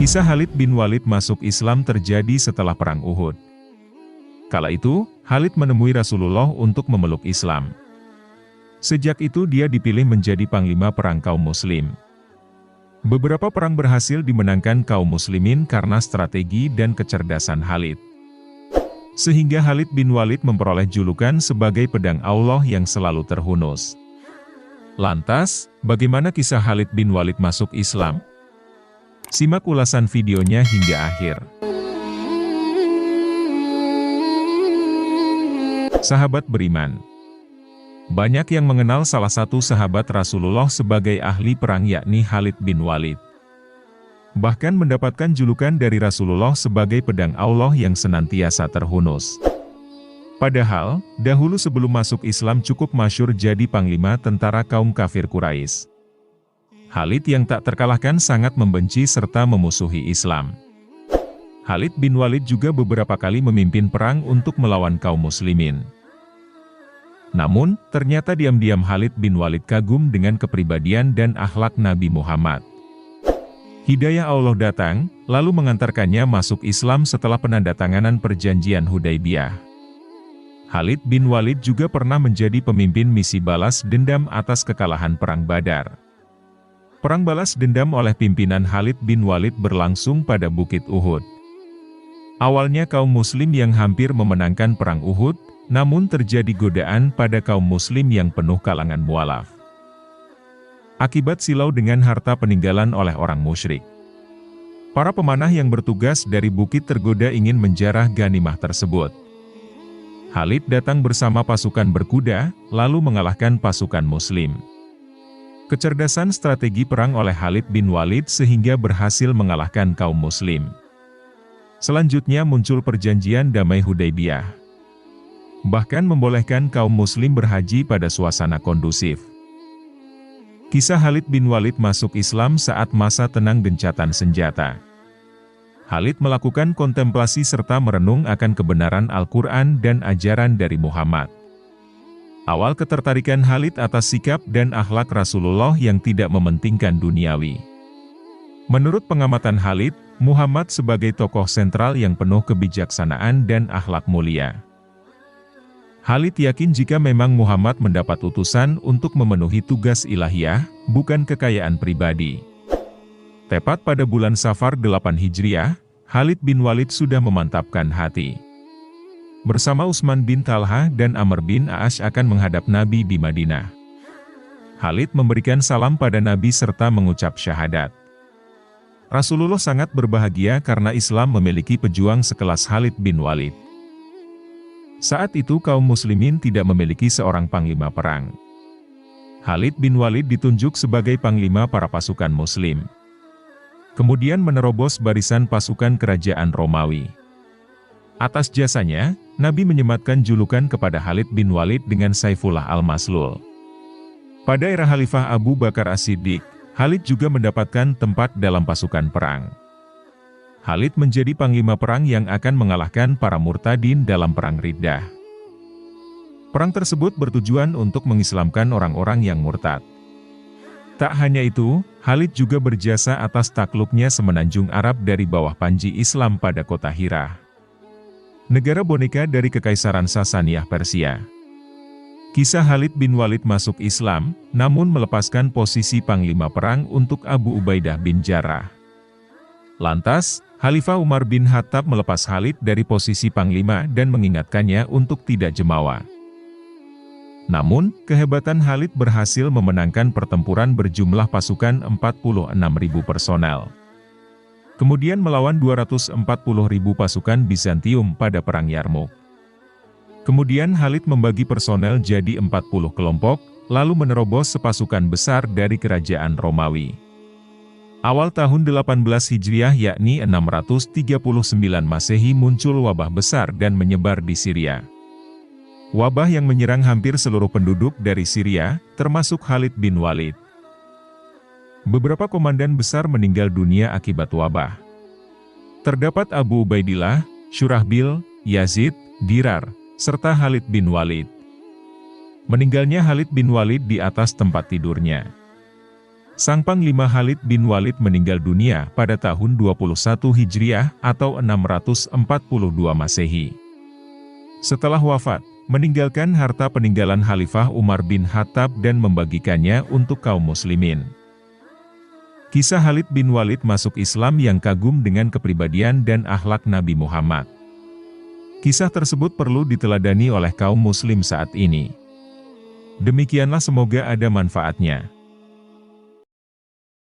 Kisah Khalid bin Walid masuk Islam terjadi setelah Perang Uhud. Kala itu, Khalid menemui Rasulullah untuk memeluk Islam. Sejak itu dia dipilih menjadi panglima perang kaum muslim. Beberapa perang berhasil dimenangkan kaum muslimin karena strategi dan kecerdasan Khalid. Sehingga Khalid bin Walid memperoleh julukan sebagai pedang Allah yang selalu terhunus. Lantas, bagaimana kisah Khalid bin Walid masuk Islam? Simak ulasan videonya hingga akhir. Sahabat beriman. Banyak yang mengenal salah satu sahabat Rasulullah sebagai ahli perang yakni Khalid bin Walid. Bahkan mendapatkan julukan dari Rasulullah sebagai pedang Allah yang senantiasa terhunus. Padahal, dahulu sebelum masuk Islam cukup masyhur jadi panglima tentara kaum kafir Quraisy. Khalid yang tak terkalahkan sangat membenci serta memusuhi Islam. Khalid bin Walid juga beberapa kali memimpin perang untuk melawan kaum muslimin. Namun, ternyata diam-diam Khalid bin Walid kagum dengan kepribadian dan akhlak Nabi Muhammad. Hidayah Allah datang, lalu mengantarkannya masuk Islam setelah penandatanganan perjanjian Hudaybiyah. Khalid bin Walid juga pernah menjadi pemimpin misi balas dendam atas kekalahan Perang Badar. Perang balas dendam oleh pimpinan Khalid bin Walid berlangsung pada Bukit Uhud. Awalnya kaum muslim yang hampir memenangkan Perang Uhud, namun terjadi godaan pada kaum muslim yang penuh kalangan mualaf. Akibat silau dengan harta peninggalan oleh orang musyrik. Para pemanah yang bertugas dari bukit tergoda ingin menjarah ghanimah tersebut. Khalid datang bersama pasukan berkuda, lalu mengalahkan pasukan muslim. Kecerdasan strategi perang oleh Khalid bin Walid sehingga berhasil mengalahkan kaum muslim. Selanjutnya muncul perjanjian damai Hudaybiyah. Bahkan membolehkan kaum muslim berhaji pada suasana kondusif. Kisah Khalid bin Walid masuk Islam saat masa tenang gencatan senjata. Khalid melakukan kontemplasi serta merenung akan kebenaran Al-Quran dan ajaran dari Muhammad. Awal ketertarikan Khalid atas sikap dan akhlak Rasulullah yang tidak mementingkan duniawi. Menurut pengamatan Khalid, Muhammad sebagai tokoh sentral yang penuh kebijaksanaan dan akhlak mulia. Khalid yakin jika memang Muhammad mendapat utusan untuk memenuhi tugas ilahiyah, bukan kekayaan pribadi. Tepat pada bulan Safar 8 Hijriah, Khalid bin Walid sudah memantapkan hati. Bersama Utsman bin Talha dan Amr bin As akan menghadap Nabi di Madinah. Khalid memberikan salam pada Nabi serta mengucap syahadat. Rasulullah sangat berbahagia karena Islam memiliki pejuang sekelas Khalid bin Walid. Saat itu kaum muslimin tidak memiliki seorang panglima perang. Khalid bin Walid ditunjuk sebagai panglima para pasukan muslim. Kemudian menerobos barisan pasukan kerajaan Romawi. Atas jasanya, Nabi menyematkan julukan kepada Khalid bin Walid dengan Saifullah al-Maslul. Pada era Khalifah Abu Bakar As-Siddiq, Khalid juga mendapatkan tempat dalam pasukan perang. Khalid menjadi panglima perang yang akan mengalahkan para murtadin dalam Perang Riddah. Perang tersebut bertujuan untuk mengislamkan orang-orang yang murtad. Tak hanya itu, Khalid juga berjasa atas takluknya semenanjung Arab dari bawah panji Islam pada kota Hira, negara boneka dari Kekaisaran Sasaniyah Persia. Kisah Khalid bin Walid masuk Islam, namun melepaskan posisi panglima perang untuk Abu Ubaidah bin Jarrah. Lantas, Khalifah Umar bin Khattab melepas Khalid dari posisi panglima dan mengingatkannya untuk tidak jemawa. Namun, kehebatan Khalid berhasil memenangkan pertempuran berjumlah pasukan 46.000 personel. Kemudian melawan 240.000 pasukan Bizantium pada Perang Yarmouk. Kemudian Khalid membagi personel jadi 40 kelompok, lalu menerobos sepasukan besar dari kerajaan Romawi. Awal tahun 18 Hijriah yakni 639 Masehi muncul wabah besar dan menyebar di Syria. Wabah yang menyerang hampir seluruh penduduk dari Syria, termasuk Khalid bin Walid. Beberapa komandan besar meninggal dunia akibat wabah. Terdapat Abu Ubaidillah, Syurahbil, Yazid, Dirar, serta Khalid bin Walid. Meninggalnya Khalid bin Walid di atas tempat tidurnya. Sang Panglima Khalid bin Walid meninggal dunia pada tahun 21 Hijriah atau 642 Masehi. Setelah wafat, meninggalkan harta peninggalan Khalifah Umar bin Khattab dan membagikannya untuk kaum muslimin. Kisah Khalid bin Walid masuk Islam yang kagum dengan kepribadian dan akhlak Nabi Muhammad. Kisah tersebut perlu diteladani oleh kaum muslim saat ini. Demikianlah, semoga ada manfaatnya.